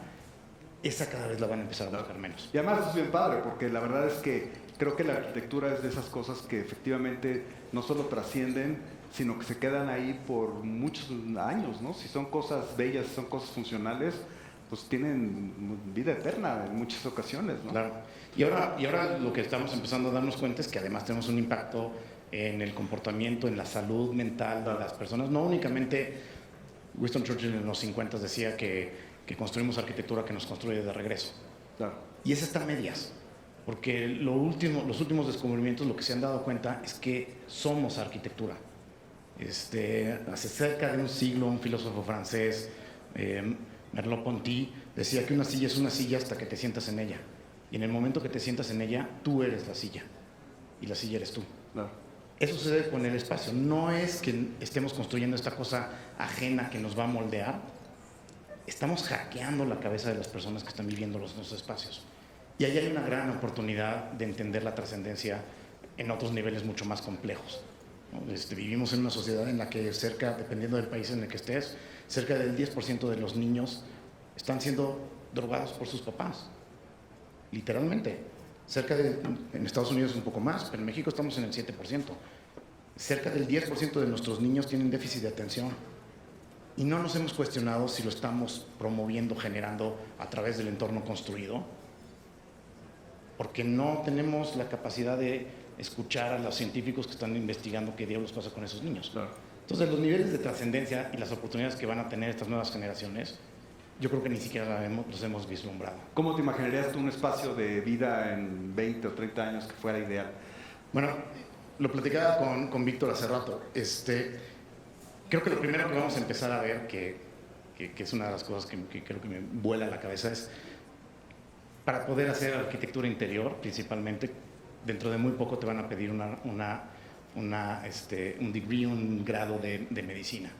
esa cada vez la van a empezar a buscar menos. Y además es bien padre, porque la verdad es que creo que la arquitectura es de esas cosas que efectivamente no solo trascienden, sino que se quedan ahí por muchos años, ¿no? Si son cosas bellas, si son cosas funcionales, pues tienen vida eterna en muchas ocasiones, ¿no? Claro. Y ahora lo que estamos empezando a darnos cuenta es que además tenemos un impacto en el comportamiento, en la salud mental de las personas. No únicamente, Winston Churchill en los 50 decía que construimos arquitectura que nos construye de regreso. Claro. Y esa está a medias, porque los últimos descubrimientos lo que se han dado cuenta es que somos arquitectura. Hace cerca de un siglo, un filósofo francés, Merleau-Ponty, decía que una silla es una silla hasta que te sientas en ella. Y en el momento que te sientas en ella, tú eres la silla. Y la silla eres tú. Claro. Eso sucede con el espacio. No es que estemos construyendo esta cosa ajena que nos va a moldear. Estamos hackeando la cabeza de las personas que están viviendo los espacios. Y ahí hay una gran oportunidad de entender la trascendencia en otros niveles mucho más complejos, ¿no? Vivimos en una sociedad en la que dependiendo del país en el que estés, cerca del 10% de los niños están siendo drogados por sus papás. Literalmente. En Estados Unidos es un poco más, pero en México estamos en el 7%. Cerca del 10% de nuestros niños tienen déficit de atención. Y no nos hemos cuestionado si lo estamos promoviendo, generando a través del entorno construido, porque no tenemos la capacidad de escuchar a los científicos que están investigando qué diablos pasa con esos niños. Claro. Entonces, los niveles de trascendencia y las oportunidades que van a tener estas nuevas generaciones, yo creo que ni siquiera los hemos vislumbrado. ¿Cómo te imaginarías tú un espacio de vida en 20 o 30 años que fuera ideal? Bueno, lo platicaba con Víctor hace rato. Creo que lo primero que vamos a empezar a ver, que es una de las cosas que creo que me vuela la cabeza, es para poder hacer arquitectura interior, principalmente, dentro de muy poco te van a pedir un degree, un grado de medicina.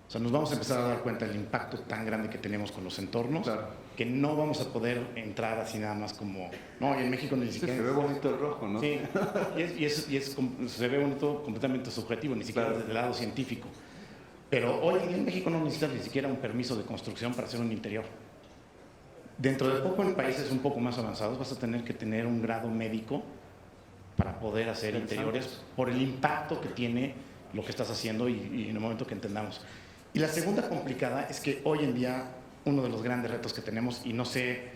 O sea, nos vamos a empezar a dar cuenta del impacto tan grande que tenemos con los entornos, Claro. que no vamos a poder entrar así nada más como... No, y en México ni Sí, siquiera... se ve bonito el rojo, ¿no? Sí, se ve bonito completamente subjetivo, ni siquiera Claro. desde el lado científico. Pero hoy en México no necesitas ni siquiera un permiso de construcción para hacer un interior. Dentro de poco, en países un poco más avanzados, vas a tener que tener un grado médico para poder hacer interiores por el impacto que tiene lo que estás haciendo y en el momento que entendamos. Y la segunda complicada es que hoy en día uno de los grandes retos que tenemos, y no sé,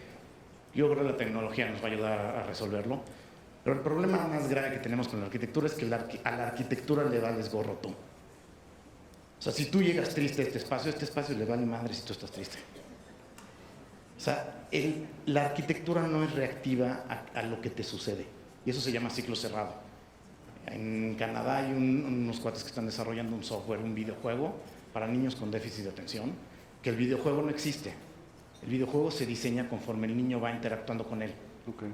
yo creo que la tecnología nos va a ayudar a resolverlo, pero el problema más grave que tenemos con la arquitectura es que a la arquitectura le vales gorro tú. O sea, si tú llegas triste a este espacio le vale madre si tú estás triste. O sea, la arquitectura no es reactiva a lo que te sucede. Y eso se llama ciclo cerrado. En Canadá hay unos cuates que están desarrollando un software, un videojuego, para niños con déficit de atención, que el videojuego no existe. El videojuego se diseña conforme el niño va interactuando con él. Okay.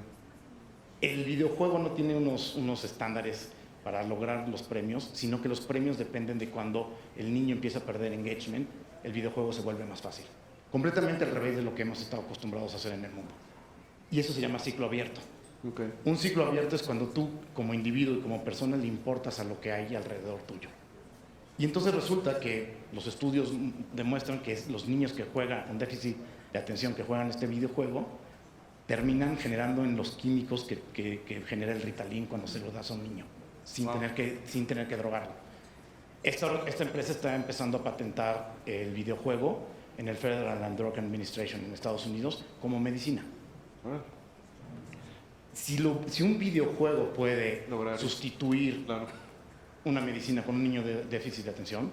El videojuego no tiene unos estándares para lograr los premios, sino que los premios dependen de cuando el niño empieza a perder engagement, el videojuego se vuelve más fácil. Completamente al revés de lo que hemos estado acostumbrados a hacer en el mundo. Y eso se llama ciclo abierto. Okay. Un ciclo abierto es cuando tú, como individuo y como persona, le importas a lo que hay alrededor tuyo. Y entonces resulta que los estudios demuestran que los niños que juegan con déficit de atención, que juegan este videojuego, terminan generando en los químicos que genera el Ritalin cuando se lo das a un niño, sin tener que drogarlo. Esta empresa está empezando a patentar el videojuego en el Federal and Drug Administration en Estados Unidos como medicina. Si un videojuego puede sustituir una medicina con un niño de déficit de atención,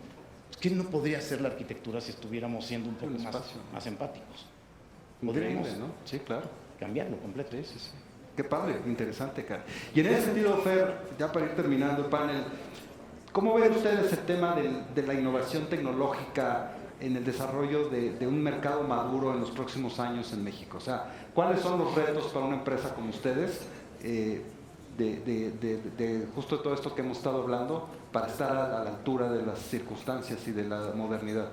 ¿qué no podría ser la arquitectura si estuviéramos siendo un poco más empáticos? Podríamos, ¿no? Sí, claro. Cambiarlo completo. Sí. Qué padre, interesante, cara. Y en ese sentido, Fer, ya para ir terminando el panel, ¿cómo ven ustedes el tema de la innovación tecnológica en el desarrollo de un mercado maduro en los próximos años en México? O sea, ¿cuáles son los retos para una empresa como ustedes de justo todo esto que hemos estado hablando para estar a la altura de las circunstancias y de la modernidad?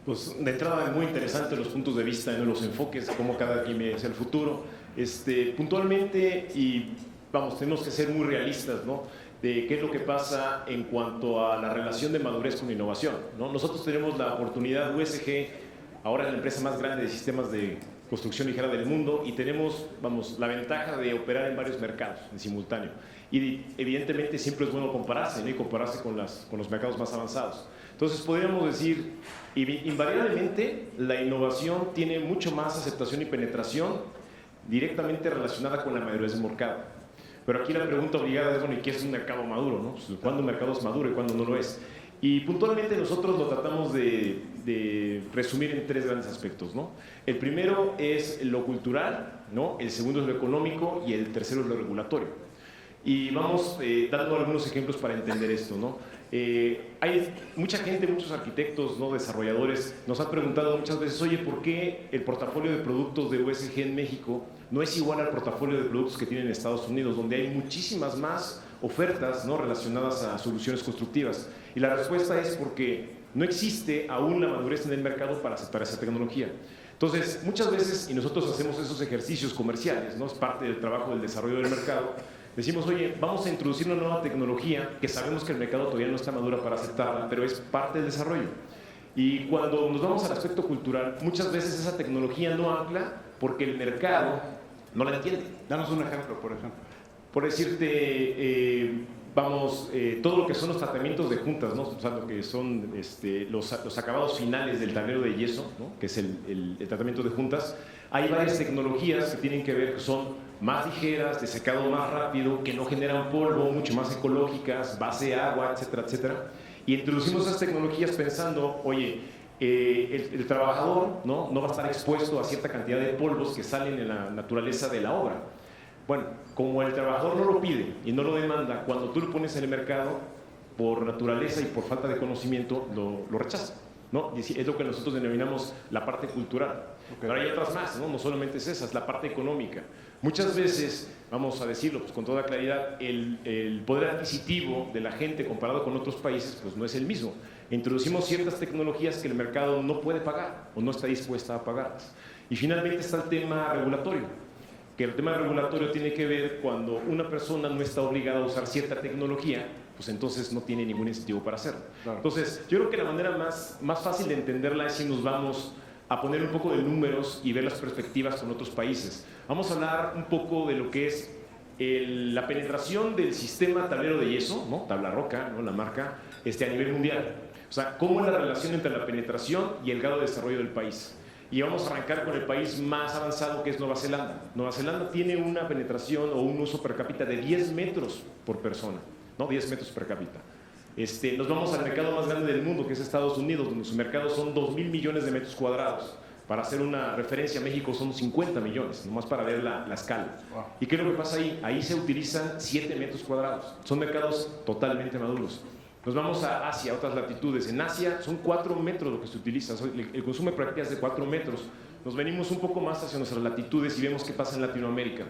Pues de entrada muy interesante los puntos de vista, ¿no? Los enfoques, cómo cada quien ve hacia el futuro. Puntualmente, y vamos, tenemos que ser muy realistas, ¿no? De qué es lo que pasa en cuanto a la relación de madurez con innovación, ¿no? Nosotros tenemos la oportunidad, USG, ahora es la empresa más grande de sistemas de construcción ligera del mundo, y tenemos, vamos, la ventaja de operar en varios mercados en simultáneo. Y evidentemente siempre es bueno compararse, ¿no? Y compararse con los mercados más avanzados. Entonces podríamos decir, invariablemente la innovación tiene mucho más aceptación y penetración directamente relacionada con la madurez del mercado. Pero aquí la pregunta obligada es, bueno, ¿y qué es un mercado maduro, no? Pues, ¿cuándo un mercado es maduro y cuándo no lo es? Y puntualmente nosotros lo tratamos de resumir en tres grandes aspectos, ¿no? El primero es lo cultural, ¿no? El segundo es lo económico y el tercero es lo regulatorio. Y vamos dando algunos ejemplos para entender esto, ¿no? Hay mucha gente, muchos arquitectos, ¿no? Desarrolladores, nos han preguntado muchas veces, oye, ¿por qué el portafolio de productos de USG en México no es igual al portafolio de productos que tienen en Estados Unidos, donde hay muchísimas más ofertas, ¿no? Relacionadas a soluciones constructivas? Y la respuesta es porque no existe aún la madurez en el mercado para aceptar esa tecnología. Entonces, muchas veces, y nosotros hacemos esos ejercicios comerciales, ¿no? Es parte del trabajo del desarrollo del mercado. Decimos, oye, vamos a introducir una nueva tecnología que sabemos que el mercado todavía no está madura para aceptarla, pero es parte del desarrollo. Y cuando nos vamos al aspecto cultural, muchas veces esa tecnología no ancla porque el mercado no la entiende. Danos un ejemplo, por ejemplo. Por decirte, todo lo que son los tratamientos de juntas, ¿no? O sea, lo que son los acabados finales del tablero de yeso, ¿no? Que es el tratamiento de juntas. Hay varias tecnologías que tienen que ver, que son más ligeras, de secado más rápido, que no generan polvo, mucho más ecológicas, base de agua, etcétera, etcétera. Y introducimos esas tecnologías pensando, oye, el trabajador no va a estar expuesto a cierta cantidad de polvos que salen en la naturaleza de la obra. Bueno, como el trabajador no lo pide y no lo demanda, cuando tú lo pones en el mercado, por naturaleza y por falta de conocimiento, lo rechaza, ¿no? Es lo que nosotros denominamos la parte cultural. Pero hay otras más, ¿no? No solamente es esa, es la parte económica. Muchas veces, vamos a decirlo pues, con toda claridad, el poder adquisitivo de la gente comparado con otros países pues, no es el mismo. Introducimos ciertas tecnologías que el mercado no puede pagar o no está dispuesta a pagarlas. Y finalmente está el tema regulatorio, que el tema regulatorio tiene que ver cuando una persona no está obligada a usar cierta tecnología, pues entonces no tiene ningún incentivo para hacerlo. Claro. Entonces, yo creo que la manera más fácil de entenderla es si nos vamos a poner un poco de números y ver las perspectivas con otros países. Vamos a hablar un poco de lo que es la penetración del sistema tablero de yeso, ¿no? Tabla Roca, ¿no? La marca, a nivel mundial. O sea, cómo es la relación entre la penetración y el grado de desarrollo del país. Y vamos a arrancar con el país más avanzado, que es Nueva Zelanda. Nueva Zelanda tiene una penetración o un uso per cápita de 10 metros por persona, ¿no? 10 metros per cápita. Nos vamos al mercado más grande del mundo, que es Estados Unidos, donde su mercado son 2.000 millones de metros cuadrados. Para hacer una referencia, México son 50 millones, nomás para ver la escala. Wow. ¿Y qué es lo que pasa ahí? Ahí se utilizan 7 metros cuadrados. Son mercados totalmente maduros. Nos vamos a Asia, a otras latitudes. En Asia son 4 metros lo que se utiliza, el consumo de prácticas es de 4 metros. Nos venimos un poco más hacia nuestras latitudes y vemos qué pasa en Latinoamérica.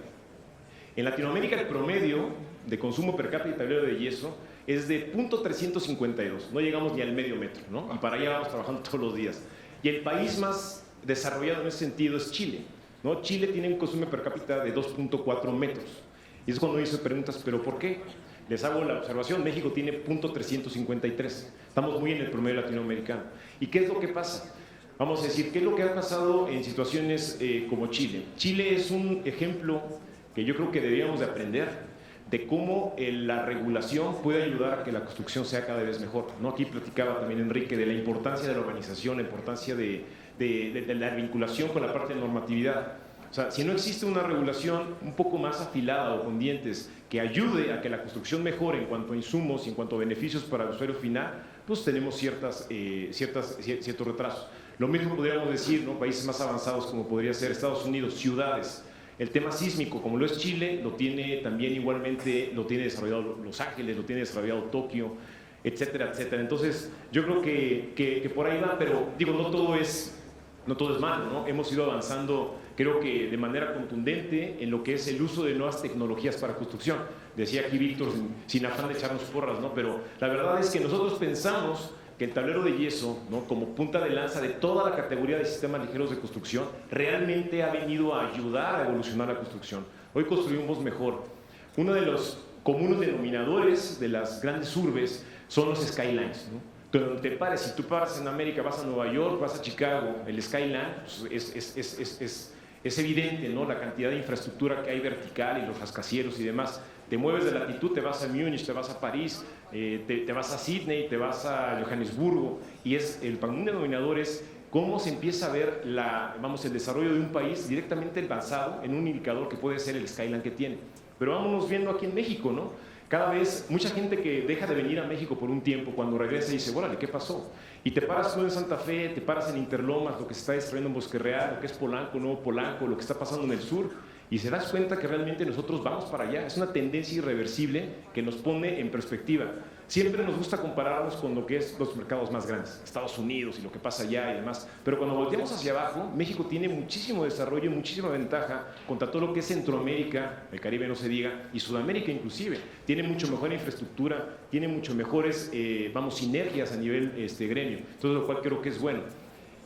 En Latinoamérica el promedio de consumo per cápita de tablero de yeso es de 0.352, no llegamos ni al medio metro, ¿no? Y para allá vamos trabajando todos los días. Y el país más desarrollado en ese sentido es Chile, ¿no? Chile tiene un consumo per cápita de 2.4 metros. Y es cuando hice preguntas, ¿pero por qué? Les hago la observación, México tiene 0.353, estamos muy en el promedio latinoamericano. ¿Y qué es lo que pasa? Vamos a decir, ¿qué es lo que ha pasado en situaciones como Chile? Chile es un ejemplo que yo creo que deberíamos de aprender de cómo la regulación puede ayudar a que la construcción sea cada vez mejor, ¿no? Aquí platicaba también Enrique de la importancia de la urbanización, la importancia de la vinculación con la parte de normatividad. O sea, si no existe una regulación un poco más afilada o con dientes que ayude a que la construcción mejore en cuanto a insumos y en cuanto a beneficios para el usuario final, pues tenemos ciertos retrasos. Lo mismo podríamos decir, ¿no? Países más avanzados como podría ser Estados Unidos, ciudades. El tema sísmico, como lo es Chile, lo tiene también igualmente, lo tiene desarrollado Los Ángeles, lo tiene desarrollado Tokio, etcétera, etcétera. Entonces, yo creo que por ahí va, pero digo, no todo es malo, ¿no? Hemos ido avanzando, creo que de manera contundente en lo que es el uso de nuevas tecnologías para construcción. Decía aquí Víctor, sin afán de echarnos porras, ¿no? Pero la verdad es que nosotros pensamos que el tablero de yeso, ¿no? Como punta de lanza de toda la categoría de sistemas ligeros de construcción, realmente ha venido a ayudar a evolucionar la construcción. Hoy construimos mejor. Uno de los comunes denominadores de las grandes urbes son los skylines, ¿no? Donde te pares, si tú paras en América, vas a Nueva York, vas a Chicago, el skyline pues, es evidente, ¿no? La cantidad de infraestructura que hay vertical y los rascacielos y demás. Te mueves de latitud, te vas a Múnich, te vas a París, te vas a Sydney, te vas a Johannesburgo, y el común denominador es cómo se empieza a ver el desarrollo de un país directamente basado en un indicador que puede ser el skyline que tiene. Pero vámonos viendo aquí en México, ¿no? Cada vez, mucha gente que deja de venir a México por un tiempo, cuando regresa dice, órale, ¿qué pasó? Y te paras tú en Santa Fe, te paras en Interlomas, lo que se está desarrollando en Bosque Real, lo que es Polanco, Nuevo Polanco, lo que está pasando en el sur, y se das cuenta que realmente nosotros vamos para allá. Es una tendencia irreversible que nos pone en perspectiva. Siempre nos gusta compararnos con lo que es los mercados más grandes, Estados Unidos y lo que pasa allá y demás, pero cuando volteamos hacia abajo, México tiene muchísimo desarrollo y muchísima ventaja contra todo lo que es Centroamérica, el Caribe no se diga, y Sudamérica inclusive. Tiene mucho mejor infraestructura, tiene mucho mejores, sinergias a nivel gremio, entonces lo cual creo que es bueno.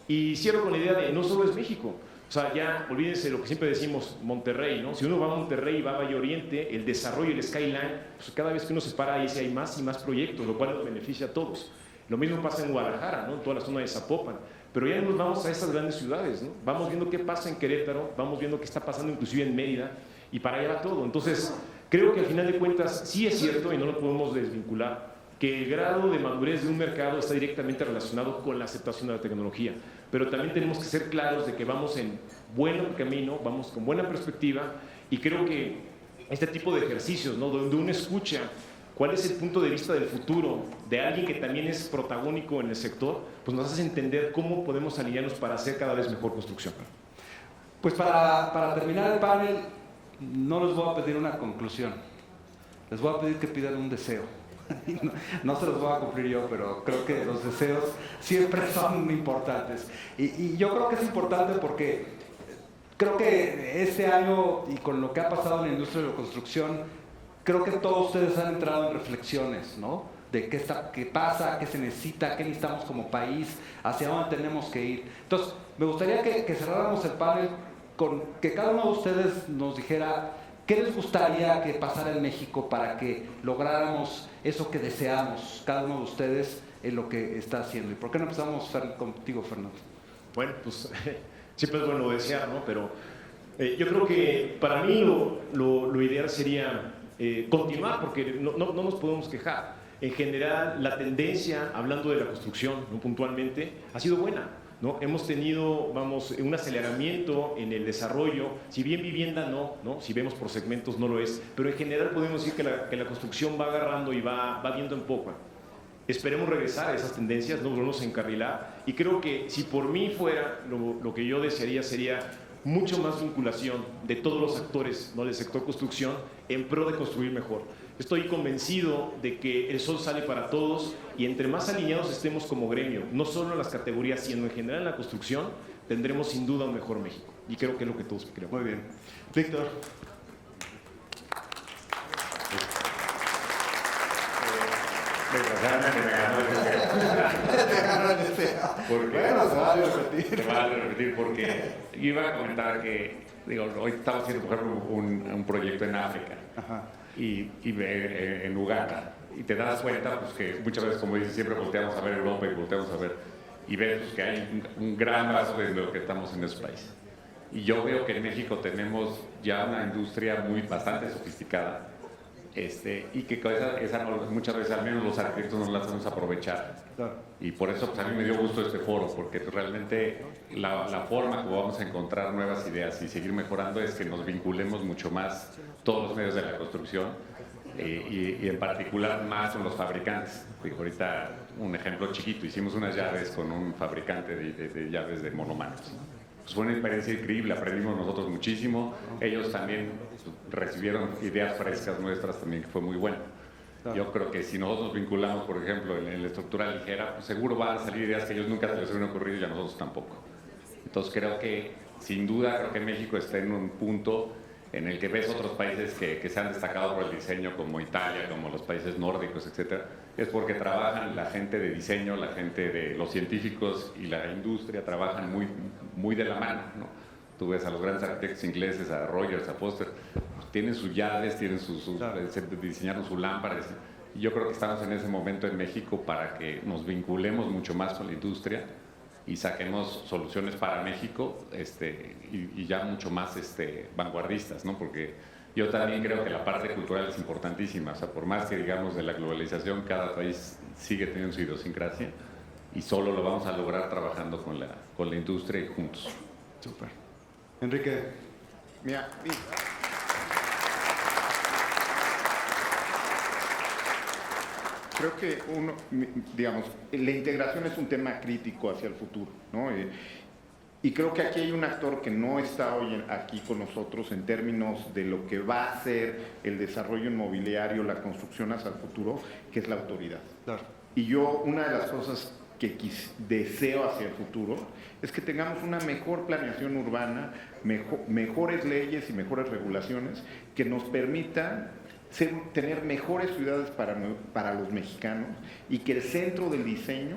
Y cierro con la idea de no solo es México. O sea, ya olvídense lo que siempre decimos, Monterrey, ¿no? Si uno va a Monterrey y va a Valle Oriente, el desarrollo, el skyline, pues cada vez que uno se para ahí hay más y más proyectos, lo cual nos beneficia a todos. Lo mismo pasa en Guadalajara, ¿no? En toda la zona de Zapopan. Pero ya nos vamos a estas grandes ciudades, ¿no? Vamos viendo qué pasa en Querétaro, vamos viendo qué está pasando inclusive en Mérida, y para allá va todo. Entonces, creo que al final de cuentas sí es cierto, y no lo podemos desvincular, que el grado de madurez de un mercado está directamente relacionado con la aceptación de la tecnología. Pero también tenemos que ser claros de que vamos en buen camino, vamos con buena perspectiva, y creo que este tipo de ejercicios, ¿no? Donde uno escucha cuál es el punto de vista del futuro de alguien que también es protagónico en el sector, pues nos hace entender cómo podemos alinearnos para hacer cada vez mejor construcción. Pues para terminar el panel, no les voy a pedir una conclusión, les voy a pedir que pidan un deseo. No se los voy a cumplir yo, pero creo que los deseos siempre son importantes. Y yo creo que es importante porque creo que este año, y con lo que ha pasado en la industria de la construcción, creo que todos ustedes han entrado en reflexiones, ¿no? De qué pasa, qué se necesita, qué necesitamos como país, hacia dónde tenemos que ir. Entonces, me gustaría que cerráramos el panel con que cada uno de ustedes nos dijera ¿qué les gustaría que pasara en México para que lográramos eso que deseamos, cada uno de ustedes, en lo que está haciendo? ¿Y por qué no empezamos contigo, Fernando? Bueno, pues siempre es bueno desear, ¿no? Pero yo creo que para mí lo ideal sería continuar, porque no nos podemos quejar. En general, la tendencia, hablando de la construcción, ¿no? Puntualmente, ha sido buena, ¿no? Hemos tenido, un aceleramiento en el desarrollo, si bien vivienda no, si vemos por segmentos no lo es, pero en general podemos decir que la construcción va agarrando y va viendo en popa. Esperemos regresar a esas tendencias, no volvemos a encarrilar, y creo que si por mí fuera, lo que yo desearía sería mucho más vinculación de todos los actores, ¿no? Del sector construcción en pro de construir mejor. Estoy convencido de que el sol sale para todos y entre más alineados estemos como gremio, no solo en las categorías, sino en general en la construcción, tendremos sin duda un mejor México. Y creo que es lo que todos queremos. Muy bien. Víctor. Desgraciadamente me ganó el deseo. Porque Bueno, se vale repetir. se vale repetir porque iba a comentar que, hoy estamos haciendo, por ejemplo, un proyecto en África y en Uganda. Y te das cuenta pues, que muchas veces, como dices, siempre volteamos a ver Europa y volteamos a ver y ves pues, que hay un gran paso de lo que estamos en esos países. Y yo veo que en México tenemos ya una industria bastante sofisticada. Y que muchas veces al menos los arquitectos no la sabemos aprovechar. Claro. Y por eso pues, a mí me dio gusto este foro, porque realmente la forma como vamos a encontrar nuevas ideas y seguir mejorando es que nos vinculemos mucho más todos los medios de la construcción y en particular más con los fabricantes. Ahorita un ejemplo chiquito, hicimos unas llaves con un fabricante de llaves de monomanos. Pues fue una experiencia increíble, aprendimos nosotros muchísimo, ellos también recibieron ideas frescas nuestras también, que fue muy bueno. Yo creo que si nosotros nos vinculamos, por ejemplo, en la estructura ligera, pues seguro van a salir ideas que a ellos nunca se les hubieran ocurrido y a nosotros tampoco. Entonces creo que, sin duda, creo que México está en un punto en el que ves otros países que se han destacado por el diseño, como Italia, como los países nórdicos, etcétera, es porque trabajan la gente de diseño, la gente de los científicos y la industria trabajan muy de la mano, ¿no? Tú ves a los grandes arquitectos ingleses, a Rogers, a Foster, tienen sus llaves, diseñaron sus lámparas. Y yo creo que estamos en ese momento en México para que nos vinculemos mucho más con la industria y saquemos soluciones para México y ya mucho más vanguardistas, ¿no? Porque yo también creo que la parte cultural es importantísima. O sea, por más que digamos de la globalización, cada país sigue teniendo su idiosincrasia y solo lo vamos a lograr trabajando con la industria y juntos. Súper. Enrique. Mira, creo que la integración es un tema crítico hacia el futuro, ¿no? Y creo que aquí hay un actor que no está hoy aquí con nosotros en términos de lo que va a ser el desarrollo inmobiliario, la construcción hacia el futuro, que es la autoridad. Claro. Y yo, una de las cosas que deseo hacia el futuro es que tengamos una mejor planeación urbana, mejores leyes y mejores regulaciones que nos permitan tener mejores ciudades para los mexicanos y que el centro del diseño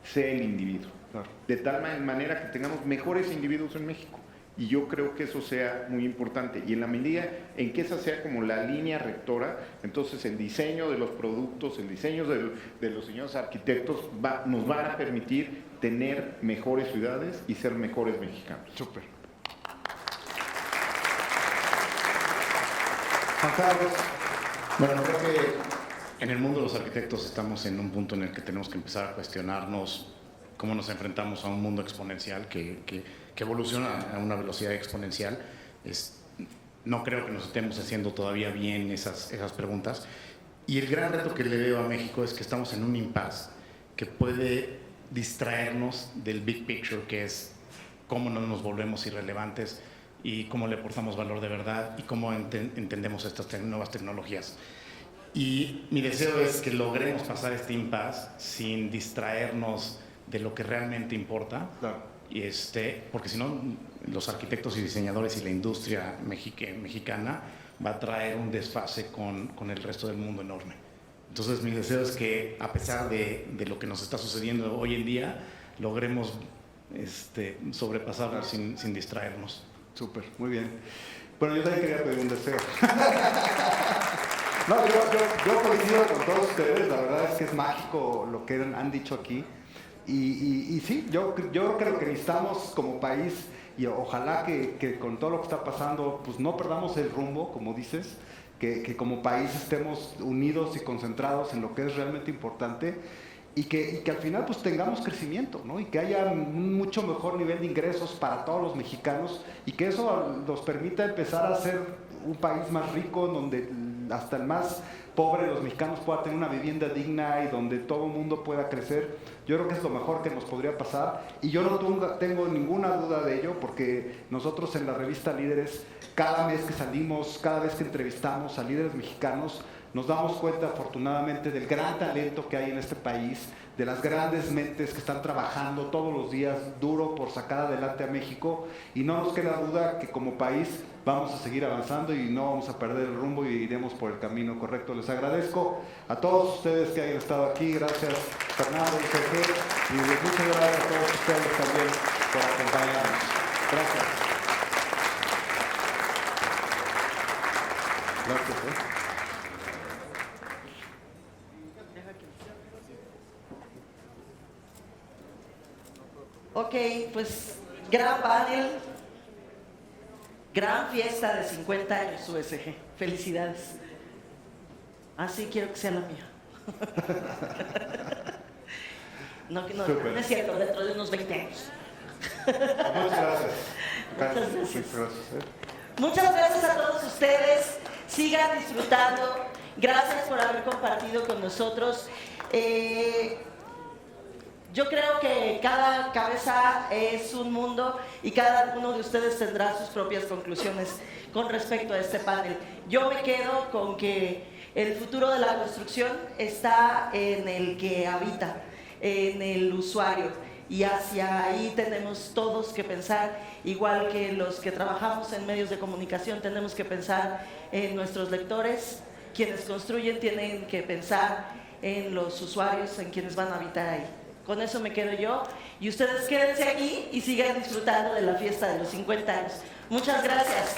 sea el individuo. Claro. De tal manera que tengamos mejores individuos en México. Y yo creo que eso sea muy importante. Y en la medida en que esa sea como la línea rectora, entonces el diseño de los productos, el diseño de los señores arquitectos nos van a permitir tener mejores ciudades y ser mejores mexicanos. Súper. Juan Carlos. Bueno, creo que en el mundo de los arquitectos estamos en un punto en el que tenemos que empezar a cuestionarnos cómo nos enfrentamos a un mundo exponencial que evoluciona a una velocidad exponencial. No creo que nos estemos haciendo todavía bien esas preguntas. Y el gran reto que le veo a México es que estamos en un impasse que puede distraernos del big picture, que es cómo no nos volvemos irrelevantes y cómo le aportamos valor de verdad y cómo entendemos estas nuevas tecnologías. Y mi deseo es que logremos pasar este impasse sin distraernos de lo que realmente importa. Claro. Porque si no, los arquitectos y diseñadores y la industria mexicana va a traer un desfase con el resto del mundo enorme. Entonces mi deseo es que, a pesar de lo que nos está sucediendo hoy en día, logremos sobrepasarlo sin distraernos. Súper, muy bien. Bueno, yo también quería pedir un deseo. No, yo coincido con todos ustedes, la verdad es que es mágico lo que han dicho aquí. Y sí, yo creo que necesitamos como país, y ojalá que con todo lo que está pasando, pues no perdamos el rumbo, como dices, que como país estemos unidos y concentrados en lo que es realmente importante y que al final pues tengamos crecimiento, ¿no? Y que haya un mucho mejor nivel de ingresos para todos los mexicanos y que eso nos permita empezar a ser un país más rico, donde hasta el más pobre de los mexicanos pueda tener una vivienda digna y donde todo el mundo pueda crecer. Yo creo que es lo mejor que nos podría pasar y yo no tengo ninguna duda de ello porque nosotros en la revista Líderes, cada mes que salimos, cada vez que entrevistamos a líderes mexicanos, nos damos cuenta afortunadamente del gran talento que hay en este país, de las grandes mentes que están trabajando todos los días duro por sacar adelante a México, y no nos queda duda que como país vamos a seguir avanzando y no vamos a perder el rumbo y iremos por el camino correcto. Les agradezco a todos ustedes que hayan estado aquí. Gracias, Fernando y Sergio, y muchas gracias a todos ustedes también por acompañarnos. Gracias. Gracias. Ok, pues gran panel, gran fiesta de 50 años USG. Felicidades. Así quiero que sea la mía. No, no es cierto, dentro de unos 20 años. Muchas gracias. Muchas gracias. Muchas gracias. Muchas gracias a todos ustedes. Sigan disfrutando. Gracias por haber compartido con nosotros. Yo creo que cada cabeza es un mundo y cada uno de ustedes tendrá sus propias conclusiones con respecto a este panel. Yo me quedo con que el futuro de la construcción está en el que habita, en el usuario. Y hacia ahí tenemos todos que pensar, igual que los que trabajamos en medios de comunicación, tenemos que pensar en nuestros lectores. Quienes construyen tienen que pensar en los usuarios, en quienes van a habitar ahí. Con eso me quedo yo. Y ustedes quédense aquí y sigan disfrutando de la fiesta de los 50 años. Muchas gracias.